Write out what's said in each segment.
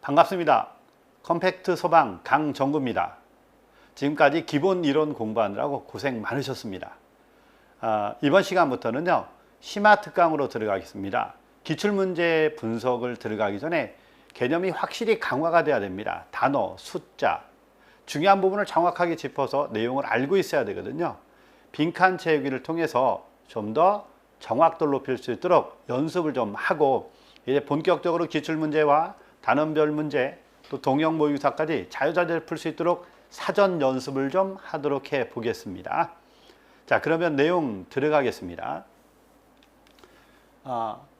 반갑습니다. 컴팩트 소방 강정구입니다. 지금까지 기본 이론 공부하느라고 고생 많으셨습니다. 이번 시간부터는요, 심화 특강으로 들어가겠습니다. 기출문제 분석을 들어가기 전에 개념이 확실히 강화가 돼야 됩니다. 단어, 숫자, 중요한 부분을 정확하게 짚어서 내용을 알고 있어야 되거든요. 빈칸 채우기를 통해서 좀 더 정확도를 높일 수 있도록 연습을 좀 하고, 이제 본격적으로 기출문제와 단원별 문제, 또 동형 모의고사까지 자유자재로 풀 수 있도록 사전 연습을 좀 하도록 해 보겠습니다. 자, 그러면 내용 들어가겠습니다.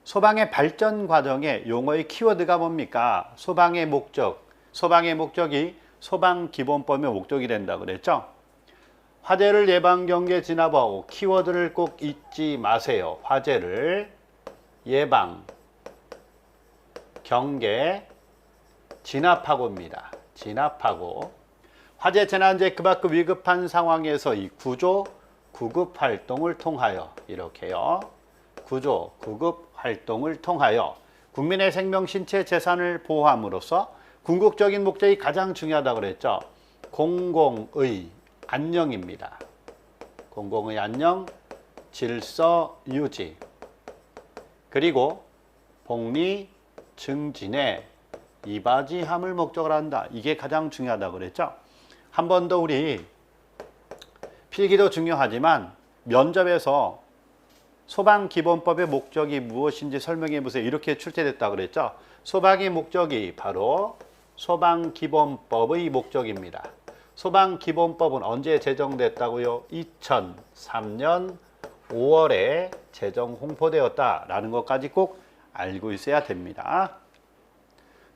소방의 발전 과정에 용어의 키워드가 뭡니까? 소방의 목적, 소방의 목적이 소방기본법의 목적이 된다고 그랬죠. 화재를 예방, 경계, 진압하고, 키워드를 꼭 잊지 마세요. 화재를 예방, 경계, 진압하고입니다. 진압하고, 화재 재난재 급박급 위급한 상황에서 이 구조, 구급 활동을 통하여, 이렇게요. 구조, 구급 활동을 통하여 국민의 생명, 신체, 재산을 보호함으로써 궁극적인 목적이 가장 중요하다고 그랬죠. 공공의 안녕입니다. 공공의 안녕, 질서 유지, 그리고 복리 증진에 이바지함을 목적으로 한다. 이게 가장 중요하다고 그랬죠. 한 번 더 우리 필기도 중요하지만 면접에서 소방기본법의 목적이 무엇인지 설명해 보세요. 이렇게 출제됐다고 그랬죠. 소방의 목적이 바로 소방기본법의 목적입니다. 소방기본법은 언제 제정됐다고요? 2003년 5월에 제정 홍보되었다라는 것까지 꼭 알고 있어야 됩니다.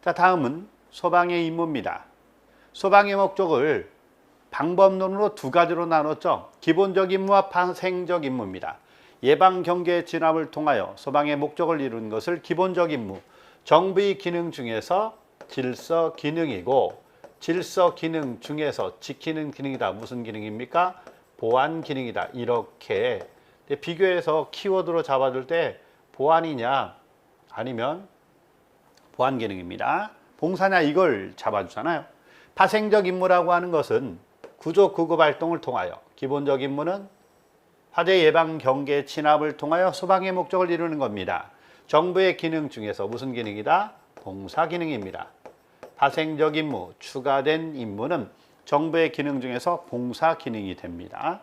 자, 다음은 소방의 임무입니다. 소방의 목적을 방법론으로 두 가지로 나눴죠. 기본적 임무와 파생적 임무입니다. 예방, 경계, 진압을 통하여 소방의 목적을 이루는 것을 기본적 임무, 정부의 기능 중에서 질서 기능이고, 질서 기능 중에서 지키는 기능이다. 무슨 기능입니까? 보안 기능이다. 이렇게 비교해서 키워드로 잡아줄 때 보안이냐 아니면 보안 기능입니다. 봉사냐 이걸 잡아주잖아요. 파생적 임무라고 하는 것은 구조 구급 활동을 통하여, 기본적 임무는 화재 예방, 경계, 진압을 통하여 소방의 목적을 이루는 겁니다. 정부의 기능 중에서 무슨 기능이다? 봉사 기능입니다. 파생적 임무, 추가된 임무는 정부의 기능 중에서 봉사 기능이 됩니다.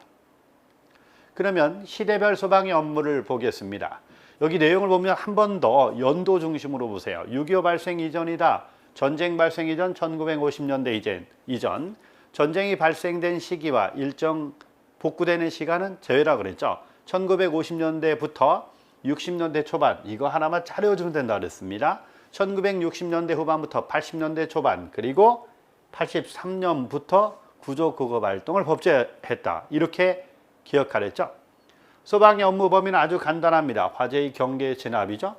그러면 시대별 소방의 업무를 보겠습니다. 여기 내용을 보면 한 번 더 연도 중심으로 보세요. 6.25 발생 이전이다. 전쟁 발생 이전 1950년대 이전. 전쟁이 발생된 시기와 일정 복구되는 시간은 제외라 그랬죠. 1950년대부터 60년대 초반, 이거 하나만 잘 외워주면 된다 그랬습니다. 1960년대 후반부터 80년대 초반, 그리고 83년부터 구조구급 활동을 법제했다. 이렇게 기억하랬죠. 소방의 업무 범위는 아주 간단합니다. 화재의 경계, 진압이죠.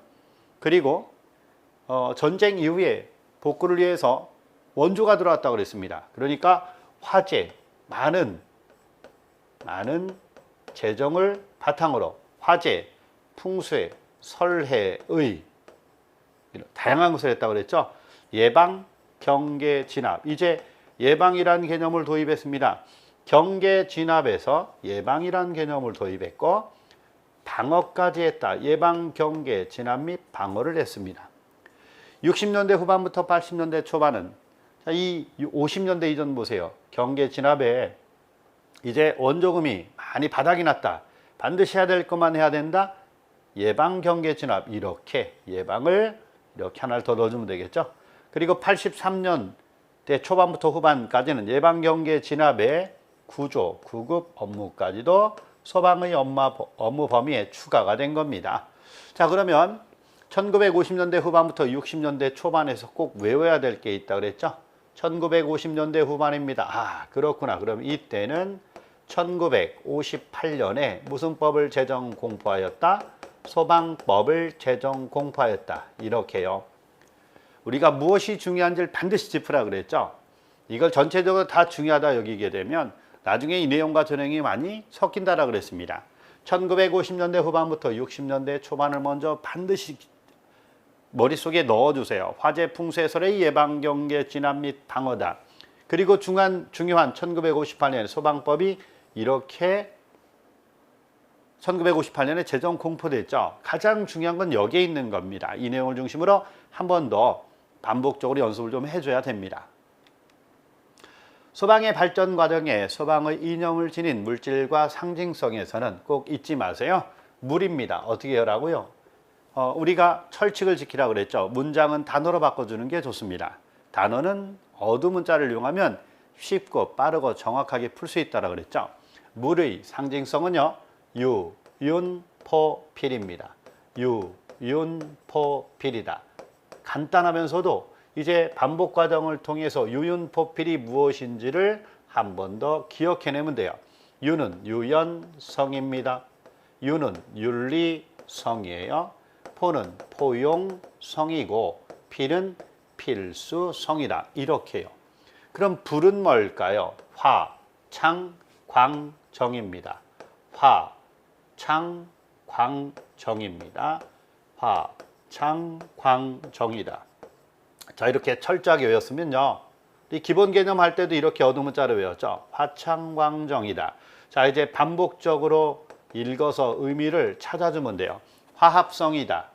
그리고 전쟁 이후에 복구를 위해서 원조가 들어왔다고 그랬습니다. 그러니까 화재, 많은 재정을 바탕으로 화재, 풍수해, 설해의 다양한 것을 했다고 그랬죠. 예방, 경계, 진압. 이제 예방이라는 개념을 도입했습니다. 경계, 진압에서 예방이라는 개념을 도입했고, 방어까지 했다. 예방, 경계, 진압 및 방어를 했습니다. 60년대 후반부터 80년대 초반은, 이 50년대 이전 보세요. 경계, 진압에 이제 원조금이 많이 바닥이 났다. 반드시 해야 될 것만 해야 된다. 예방, 경계, 진압. 이렇게 예방을 이렇게 하나를 더 넣어주면 되겠죠. 그리고 83년대 초반부터 후반까지는 예방, 경계, 진압의 구조, 구급 업무까지도 소방의 업무 범위에 추가가 된 겁니다. 자, 그러면 1950년대 후반부터 60년대 초반에서 꼭 외워야 될 게 있다고 그랬죠. 1950년대 후반입니다. 그렇구나. 그럼 이때는 1958년에 무슨 법을 제정 공포하였다? 소방법을 제정 공포하였다. 이렇게요. 우리가 무엇이 중요한지를 반드시 짚으라 그랬죠. 이걸 전체적으로 다 중요하다 여기게 되면 나중에 이 내용과 전형이 많이 섞인다라 그랬습니다. 1950년대 후반부터 60년대 초반을 먼저 반드시 머릿속에 넣어주세요. 화재 풍수해설의 예방, 경계, 진압 및 방어다. 그리고 중요한 1958년 소방법이 이렇게 1958년에 제정 공포됐죠. 가장 중요한 건 여기에 있는 겁니다. 이 내용을 중심으로 한 번 더 반복적으로 연습을 좀 해줘야 됩니다. 소방의 발전 과정에 소방의 이념을 지닌 물질과 상징성에서는 꼭 잊지 마세요. 물입니다. 어떻게 하라고요? 우리가 철칙을 지키라고 그랬죠. 문장은 단어로 바꿔주는 게 좋습니다. 단어는 어두 문자를 이용하면 쉽고 빠르고 정확하게 풀 수 있다고 그랬죠. 물의 상징성은요. 유, 윤, 포, 필입니다. 유, 윤, 포, 필이다. 간단하면서도 이제 반복 과정을 통해서 유윤포필이 무엇인지를 한 번 더 기억해내면 돼요. 유는 유연성입니다. 유는 윤리성이에요. 포는 포용성이고 필은 필수성이다. 이렇게요. 그럼 불은 뭘까요? 화, 창, 광, 정입니다. 화, 창, 광, 정입니다. 화, 창, 광, 정이다. 자, 이렇게 철저하게 외웠으면요. 이 기본 개념 할 때도 이렇게 어두 문자를 외웠죠. 화창광정이다. 자, 이제 반복적으로 읽어서 의미를 찾아주면 돼요. 화합성이다.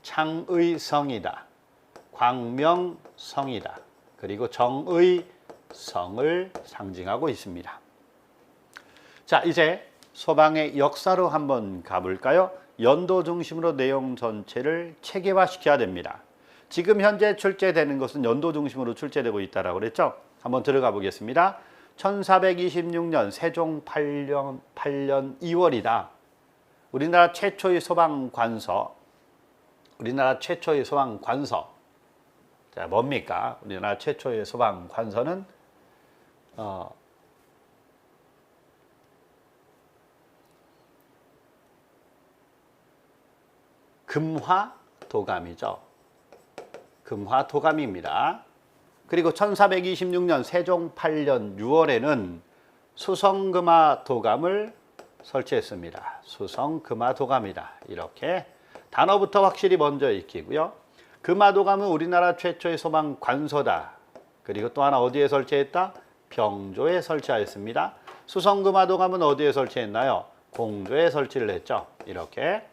창의성이다. 광명성이다. 그리고 정의성을 상징하고 있습니다. 자, 이제 소방의 역사로 한번 가볼까요? 연도 중심으로 내용 전체를 체계화시켜야 됩니다. 지금 현재 출제되는 것은 연도 중심으로 출제되고 있다고 그랬죠. 한번 들어가 보겠습니다. 1426년 세종 8년 2월이다. 우리나라 최초의 소방관서. 자, 뭡니까? 우리나라 최초의 소방관서는 금화도감이죠. 금화도감입니다. 그리고 1426년 세종 8년 6월에는 수성금화도감을 설치했습니다. 수성금화도감이다. 이렇게 단어부터 확실히 먼저 익히고요. 금화도감은 우리나라 최초의 소방관서다. 그리고 또 하나 어디에 설치했다? 병조에 설치하였습니다. 수성금화도감은 어디에 설치했나요? 공조에 설치를 했죠. 이렇게.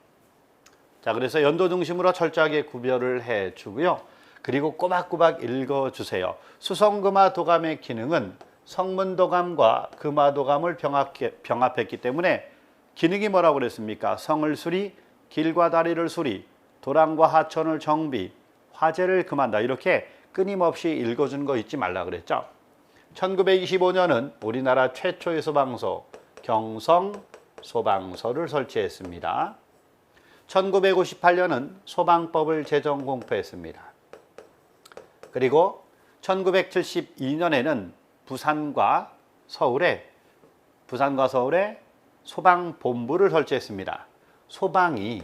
자, 그래서 연도 중심으로 철저하게 구별을 해주고요. 그리고 꼬박꼬박 읽어주세요. 수성금화도감의 기능은 성문도감과 금화도감을 병합했기 때문에 기능이 뭐라고 그랬습니까? 성을 수리, 길과 다리를 수리, 도랑과 하천을 정비, 화재를 금한다. 이렇게 끊임없이 읽어주는 거 잊지 말라 그랬죠. 1925년은 우리나라 최초의 소방서 경성소방서를 설치했습니다. 1958년은 소방법을 제정 공포했습니다. 그리고 1972년에는 부산과 서울에 소방본부를 설치했습니다. 소방이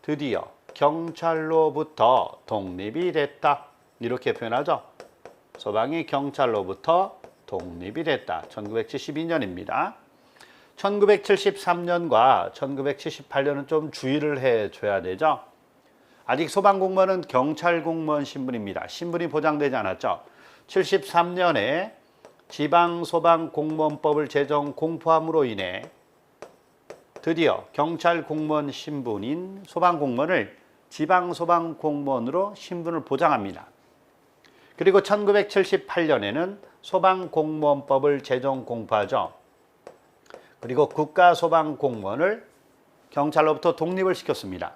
드디어 경찰로부터 독립이 됐다. 이렇게 표현하죠. 소방이 경찰로부터 독립이 됐다. 1972년입니다. 1973년과 1978년은 좀 주의를 해줘야 되죠. 아직 소방공무원은 경찰공무원 신분입니다. 신분이 보장되지 않았죠. 73년에 지방소방공무원법을 제정 공포함으로 인해 드디어 경찰공무원 신분인 소방공무원을 지방소방공무원으로 신분을 보장합니다. 그리고 1978년에는 소방공무원법을 제정 공포하죠. 그리고 국가소방공무원을 경찰로부터 독립을 시켰습니다.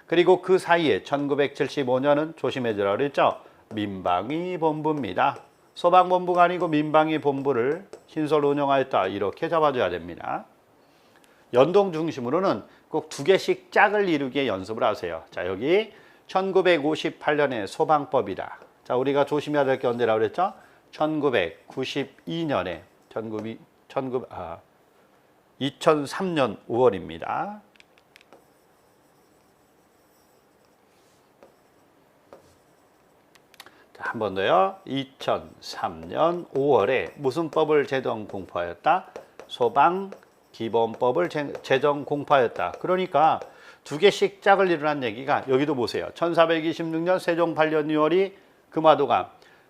그리고 그 사이에 1975년은 조심해주라 그랬죠. 민방위 본부입니다. 소방본부가 아니고 민방위 본부를 신설 운영하였다. 이렇게 잡아줘야 됩니다. 연동 중심으로는 꼭 두 개씩 짝을 이루게 연습을 하세요. 자, 여기 1958년의 소방법이다. 자, 우리가 조심해야 될 게 언제라고 그랬죠? 1992년에 2003년 5월입니다. 한 번 더요. 2003년 5월에 무슨 법을 제정 공포하였다? 소방기본법을 제정 공포하였다. 그러니까 두 개씩 짝을 이루는 얘기가 여기도 보세요. 1426년 세종 8년 6월이 금화도감,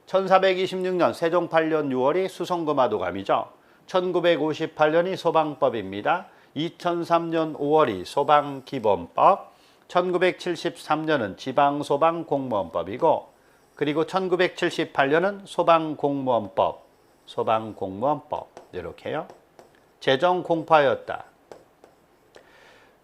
1426년 세종 8년 6월이 수성금화도감이죠. 1958년이 소방법입니다. 2003년 5월이 소방기본법, 1973년은 지방소방공무원법이고, 그리고 1978년은 소방공무원법 이렇게요. 제정공파였다.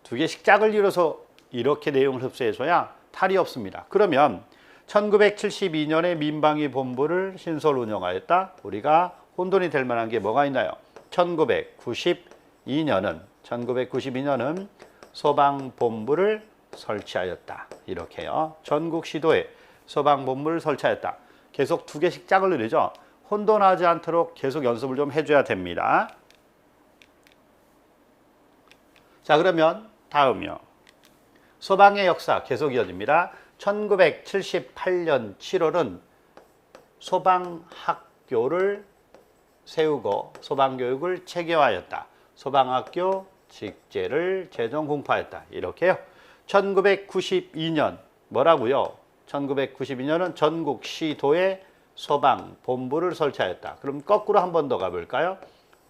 두 개씩 짝을 이뤄서 이렇게 내용을 흡수해줘야 탈이 없습니다. 그러면 1972년에 민방위 본부를 신설 운영하였다. 우리가 혼돈이 될 만한 게 뭐가 있나요? 1992년은 소방본부를 설치하였다. 이렇게요. 전국 시도에 소방본부를 설치하였다. 계속 두 개씩 짝을 이루죠. 혼돈하지 않도록 계속 연습을 좀 해줘야 됩니다. 자, 그러면 다음이요. 소방의 역사 계속 이어집니다. 1978년 7월은 소방학교를 세우고 소방교육을 체계화하였다. 소방학교 직제를 제정 공포하였다. 이렇게요. 1992년 뭐라고요? 1992년은 전국 시도에 소방본부를 설치하였다. 그럼 거꾸로 한 번 더 가볼까요?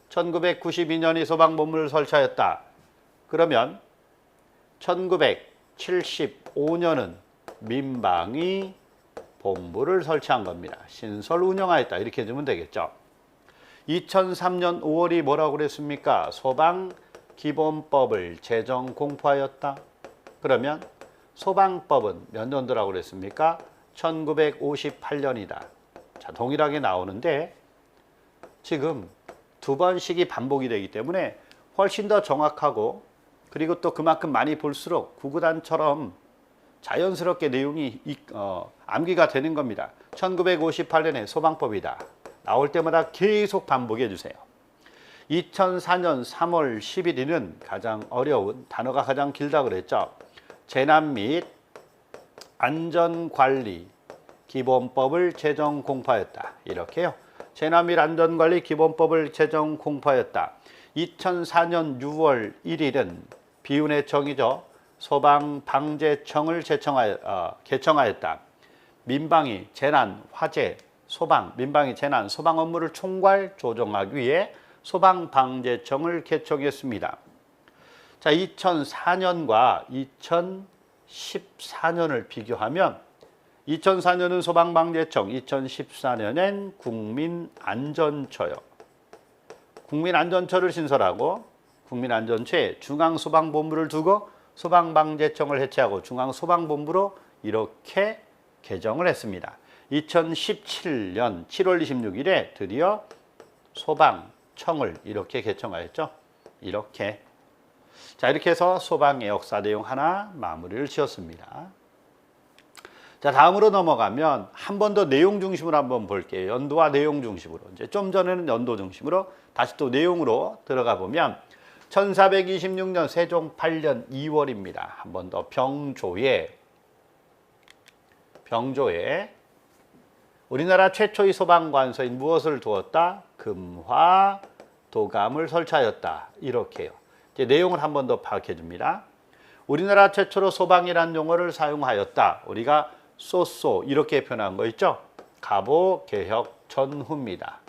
1992년이 소방본부를 설치하였다. 그러면 1975년은 민방위 본부를 설치한 겁니다. 신설 운영하였다. 이렇게 해주면 되겠죠. 2003년 5월이 뭐라고 그랬습니까? 소방기본법을 제정 공포하였다. 그러면 소방법은 몇 년도라고 그랬습니까? 1958년이다. 자, 동일하게 나오는데 지금 두 번씩이 반복이 되기 때문에 훨씬 더 정확하고, 그리고 또 그만큼 많이 볼수록 구구단처럼 자연스럽게 내용이 암기가 되는 겁니다. 1958년에 소방법이다. 나올 때마다 계속 반복해 주세요. 2004년 3월 11일은 가장 어려운, 단어가 가장 길다 그랬죠. 재난 및 안전관리 기본법을 제정 공포하였다. 이렇게요. 재난 및 안전관리 기본법을 제정 공포하였다. 2004년 6월 1일은 비운의 청이죠. 소방방재청을 개청하였다. 민방위, 재난, 화재, 소방, 민방위, 재난, 소방 업무를 총괄 조정하기 위해 소방방재청을 개청했습니다. 자, 2004년과 2014년을 비교하면 2004년은 소방방재청, 2014년엔 국민안전처요. 국민안전처를 신설하고 국민안전처에 중앙소방본부를 두고 소방방재청을 해체하고 중앙소방본부로 이렇게 개정을 했습니다. 2017년 7월 26일에 드디어 소방청을 이렇게 개청하였죠. 이렇게. 자, 이렇게 해서 소방의 역사 내용 하나 마무리를 지었습니다. 자, 다음으로 넘어가면 한 번 더 내용 중심으로 한번 볼게요. 연도와 내용 중심으로. 이제 좀 전에는 연도 중심으로 다시 또 내용으로 들어가 보면 1426년 세종 8년 2월입니다. 한 번 더 병조에 우리나라 최초의 소방관서인 무엇을 두었다? 금화도감을 설치하였다. 이렇게요. 이제 내용을 한 번 더 파악해 줍니다. 우리나라 최초로 소방이라는 용어를 사용하였다. 우리가 쏘쏘 이렇게 표현한 거 있죠? 가보개혁 전후입니다.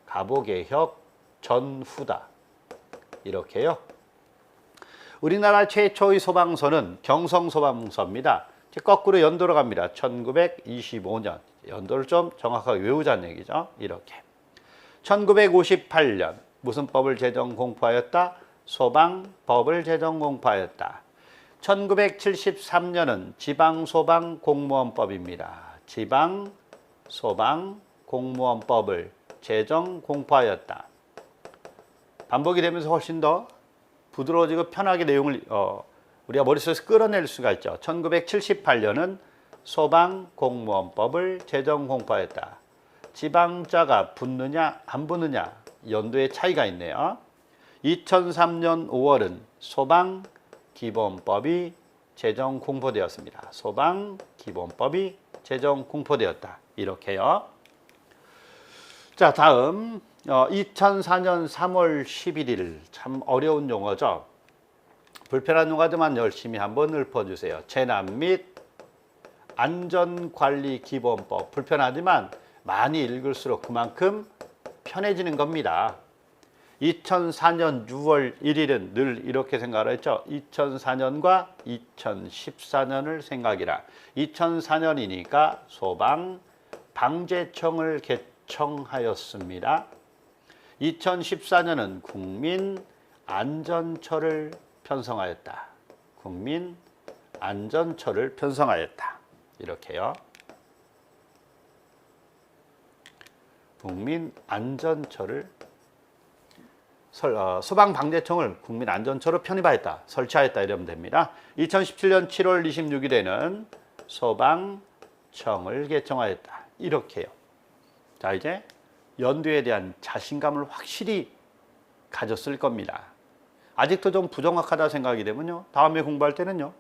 가보개혁 전후다. 이렇게요. 우리나라 최초의 소방서는 경성소방서입니다. 거꾸로 연도로 갑니다. 1925년. 연도를 좀 정확하게 외우자는 얘기죠. 이렇게. 1958년 무슨 법을 제정 공포하였다? 소방법을 제정 공포하였다. 1973년은 지방소방공무원법입니다. 지방소방공무원법을 제정 공포하였다. 반복이 되면서 훨씬 더 부드러워지고 편하게 내용을 우리가 머릿속에서 끌어낼 수가 있죠. 1978년은 소방공무원법을 제정 공포하였다. 지방자가 붙느냐 안 붙느냐 연도의 차이가 있네요. 2003년 5월은 소방기본법이 제정 공포되었습니다. 소방기본법이 제정 공포되었다. 이렇게요. 자, 다음 2004년 3월 11일 참 어려운 용어죠. 불편한 용어들만 열심히 한번 읊어주세요. 재난 및 안전관리기본법. 불편하지만 많이 읽을수록 그만큼 편해지는 겁니다. 2004년 6월 1일은 늘 이렇게 생각을 했죠. 2004년과 2014년을 생각이라. 2004년이니까 소방방재청을 개청하였습니다. 2014년은 국민안전처를 편성하였다. 국민안전처를 편성하였다. 이렇게요. 국민안전처를 소방방재청을 국민안전처로 편입하였다. 설치하였다. 이러면 됩니다. 2017년 7월 26일에는 소방청을 개청하였다. 이렇게요. 자, 이제 연도에 대한 자신감을 확실히 가졌을 겁니다. 아직도 좀 부정확하다 생각이 되면요. 다음에 공부할 때는요.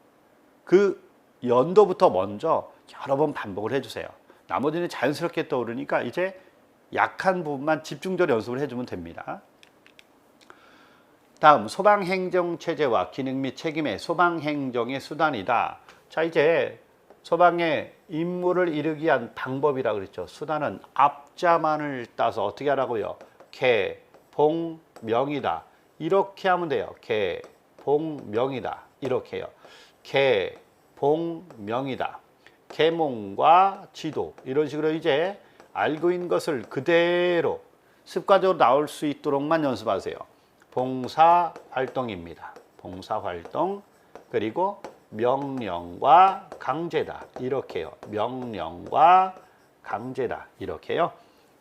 그 연도부터 먼저 여러 번 반복을 해주세요. 나머지는 자연스럽게 떠오르니까 이제 약한 부분만 집중적으로 연습을 해주면 됩니다. 다음 소방행정체제와 기능 및 책임의 소방행정의 수단이다. 자, 이제 소방의 임무를 이루기 위한 방법이라고 그랬죠. 수단은 앞자만을 따서 어떻게 하라고요? 개, 봉, 명이다. 이렇게 하면 돼요. 개, 봉, 명이다. 이렇게요. 개, 봉, 명이다. 계몽과 지도. 이런 식으로 이제 알고 있는 것을 그대로 습관적으로 나올 수 있도록만 연습하세요. 봉사활동입니다. 봉사활동. 그리고 명령과 강제다. 이렇게요. 명령과 강제다. 이렇게요.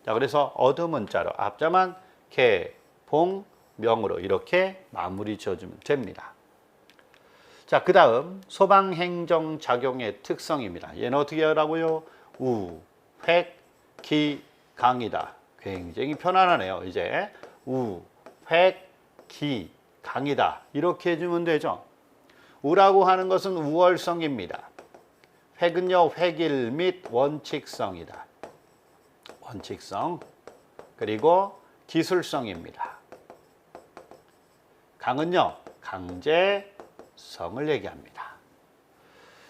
자, 그래서 어드문자로 앞자만 개, 봉, 명으로 이렇게 마무리 지어주면 됩니다. 자, 그 다음 소방행정작용의 특성입니다. 얘는 어떻게 하라고요? 우, 획, 기, 강이다. 굉장히 편안하네요. 이제 우, 획, 기, 강이다. 이렇게 해주면 되죠. 우라고 하는 것은 우월성입니다. 획은요, 획일 및 원칙성이다. 원칙성. 그리고 기술성입니다. 강은요, 강제성을 얘기합니다.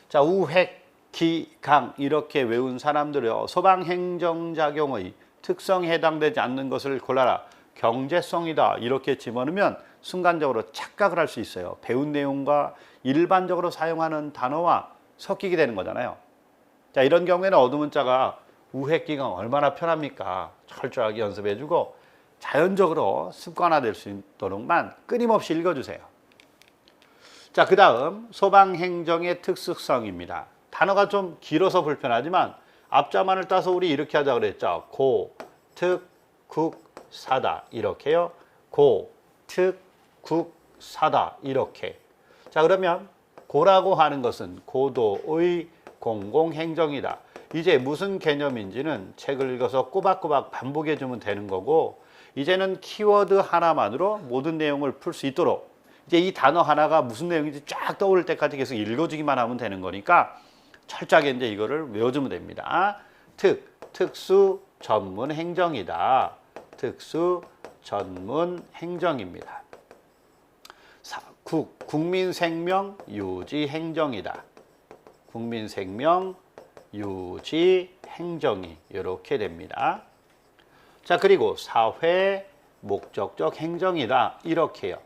자, 우, 획, 기, 강 이렇게 외운 사람들이요. 소방행정작용의 특성에 해당되지 않는 것을 골라라. 경제성이다. 이렇게 집어넣으면 순간적으로 착각을 할 수 있어요. 배운 내용과 일반적으로 사용하는 단어와 섞이게 되는 거잖아요. 자, 이런 경우에는 어두문자가 우획기강 얼마나 편합니까? 철저하게 연습해주고 자연적으로 습관화될 수 있도록만 끊임없이 읽어주세요. 자, 그 다음 소방행정의 특수성입니다. 단어가 좀 길어서 불편하지만 앞자만을 따서 우리 이렇게 하자 그랬죠. 고, 특, 국, 사다. 이렇게요. 고, 특, 국, 사다. 이렇게. 자, 그러면 고라고 하는 것은 고도의 공공행정이다. 이제 무슨 개념인지는 책을 읽어서 꼬박꼬박 반복해 주면 되는 거고, 이제는 키워드 하나만으로 모든 내용을 풀 수 있도록 이제 이 단어 하나가 무슨 내용인지 쫙 떠오를 때까지 계속 읽어주기만 하면 되는 거니까 철저하게 이제 이거를 외워주면 됩니다. 특, 특수 전문 행정이다. 특수 전문 행정입니다. 국, 국민 생명 유지 행정이다. 국민 생명 유지 행정이 이렇게 됩니다. 자, 그리고 사회 목적적 행정이다. 이렇게요.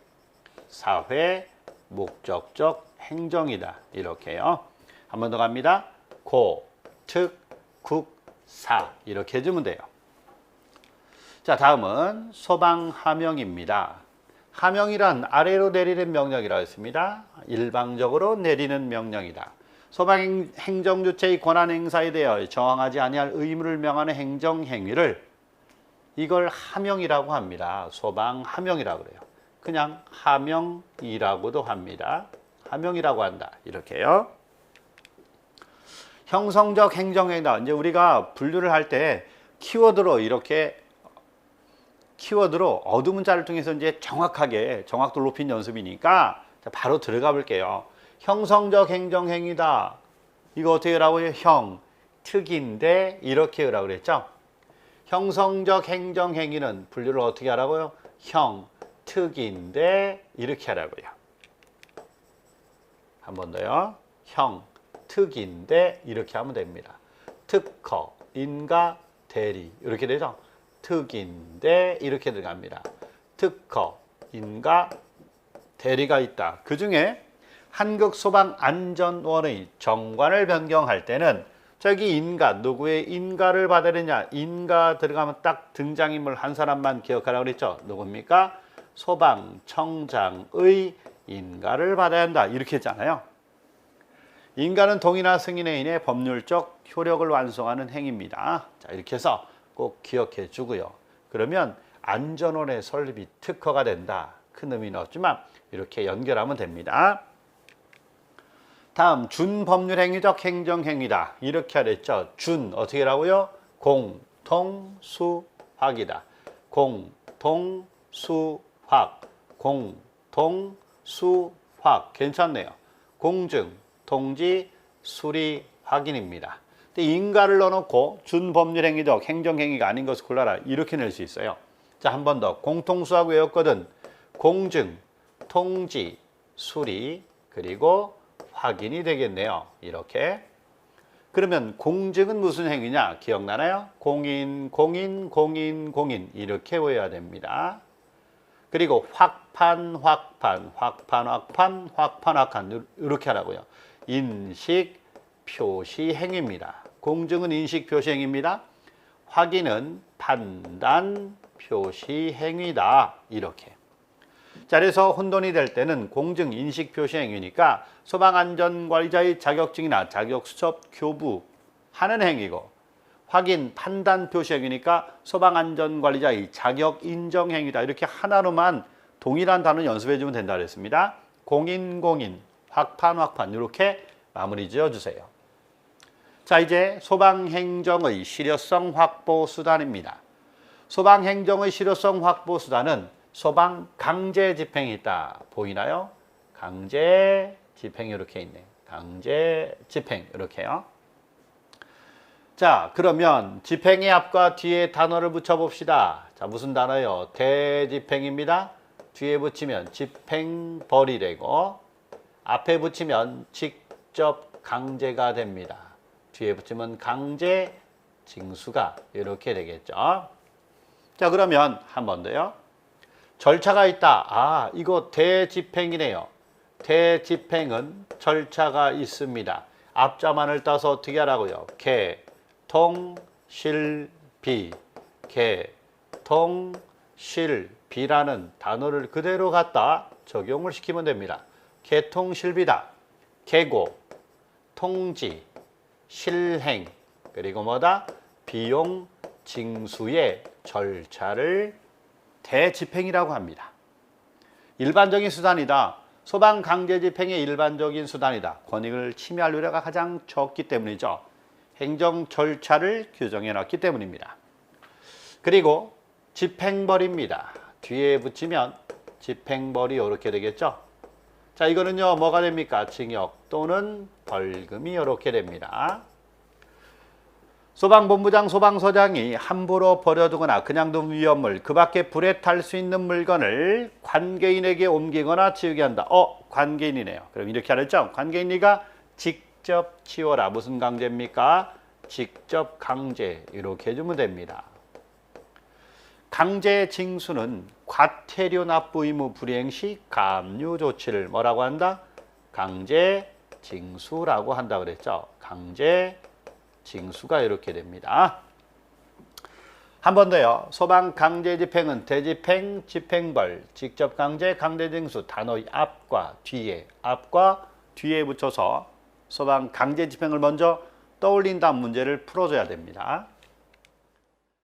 사회 목적적 행정이다. 이렇게요. 한 번 더 갑니다. 고, 특, 국, 사 이렇게 해주면 돼요. 자, 다음은 소방하명입니다. 하명이란 아래로 내리는 명령이라고 했습니다. 일방적으로 내리는 명령이다. 소방행정주체의 권한행사에 대하여 저항하지 아니할 의무를 명하는 행정행위를 이걸 하명이라고 합니다. 소방하명이라고 그래요. 그냥 하명이라고도 합니다. 하명이라고 한다. 이렇게요. 형성적 행정행위다. 이제 우리가 분류를 할 때 키워드로 이렇게 키워드로 어두문자를 통해서 이제 정확하게 정확도를 높인 연습이니까 바로 들어가 볼게요. 형성적 행정행위다. 이거 어떻게 하라고요? 형, 특인데 이렇게 하라고 그랬죠? 형성적 행정행위는 분류를 어떻게 하라고요? 형, 특인데 이렇게 하라고요. 한 번 더요. 형, 특인데 이렇게 하면 됩니다. 특허, 인가, 대리 이렇게 되죠. 특인데 이렇게 들어갑니다. 특허, 인가, 대리가 있다. 그 중에 한국소방안전원의 정관을 변경할 때는 저기 인가, 누구의 인가를 받아야 되냐. 인가 들어가면 딱 등장인물 한 사람만 기억하라고 그랬죠. 누굽니까? 소방청장의 인가를 받아야 한다. 이렇게 했잖아요. 인가는 동의나 승인에 인해 법률적 효력을 완성하는 행위입니다. 자, 이렇게 해서 꼭 기억해 주고요. 그러면 안전원의 설립이 특허가 된다. 큰 의미는 없지만 이렇게 연결하면 됩니다. 다음 준법률행위적 행정행위다. 이렇게 하랬죠. 준 어떻게 하라고요? 공통수확이다. 공통수확. 공통수확. 괜찮네요. 공증, 통지, 수리, 확인입니다. 근데 인가를 넣어놓고 준법률행위적 행정행위가 아닌 것을 골라라. 이렇게 낼 수 있어요. 자, 한 번 더. 공통수확 외웠거든. 공증, 통지, 수리, 그리고 확인이 되겠네요. 이렇게. 그러면 공증은 무슨 행위냐? 기억나나요? 공인, 공인, 공인, 공인 이렇게 외워야 됩니다. 그리고 확판, 확판, 확판, 확판, 확판, 확판 이렇게 하라고요. 인식, 표시 행위입니다. 공증은 인식, 표시 행위입니다. 확인은 판단, 표시 행위다. 이렇게. 자, 그래서 혼돈이 될 때는 공증, 인식, 표시 행위니까 소방안전관리자의 자격증이나 자격수첩 교부하는 행위고, 확인, 판단, 표시 행위니까 소방안전관리자의 자격 인정 행위다. 이렇게 하나로만 동일한 단어 연습해 주면 된다 그랬습니다. 공인, 공인, 확판, 확판 이렇게 마무리 지어주세요. 자, 이제 소방행정의 실효성 확보 수단입니다. 소방행정의 실효성 확보 수단은 소방 강제 집행이 있다. 보이나요? 강제 집행 이렇게 있네. 강제 집행 이렇게요. 자, 그러면 집행의 앞과 뒤에 단어를 붙여봅시다. 자, 무슨 단어요? 대집행입니다. 뒤에 붙이면 집행벌이 되고 앞에 붙이면 직접 강제가 됩니다. 뒤에 붙이면 강제 징수가 이렇게 되겠죠. 자, 그러면 한 번 더요. 절차가 있다. 아, 이거 대집행이네요. 대집행은 절차가 있습니다. 앞자만을 따서 어떻게 하라고요? 개통실비. 개통실비라는 단어를 그대로 갖다 적용을 시키면 됩니다. 개통실비다. 개고, 통지, 실행, 그리고 뭐다? 비용 징수의 절차를 대집행이라고 합니다. 일반적인 수단이다. 소방 강제 집행의 일반적인 수단이다. 권익을 침해할 우려가 가장 적기 때문이죠. 행정 절차를 규정해 놨기 때문입니다. 그리고 집행벌입니다. 뒤에 붙이면 집행벌이 이렇게 되겠죠. 자, 이거는요 뭐가 됩니까? 징역 또는 벌금이 이렇게 됩니다. 소방본부장, 소방서장이 함부로 버려두거나 그냥 둔 위험물, 그 밖에 불에 탈 수 있는 물건을 관계인에게 옮기거나 치우게 한다. 관계인이네요. 그럼 이렇게 하랬죠? 관계인 네가 직접 치워라. 무슨 강제입니까? 직접 강제. 이렇게 해주면 됩니다. 강제 징수는 과태료 납부 의무 불이행 시 감류 조치를 뭐라고 한다? 강제 징수라고 한다 그랬죠? 강제 징수가 이렇게 됩니다. 한 번 더요. 소방 강제 집행은 대집행, 집행벌, 직접 강제, 강제 징수 단어의 앞과 뒤에 붙여서 소방 강제 집행을 먼저 떠올린 다음 문제를 풀어줘야 됩니다.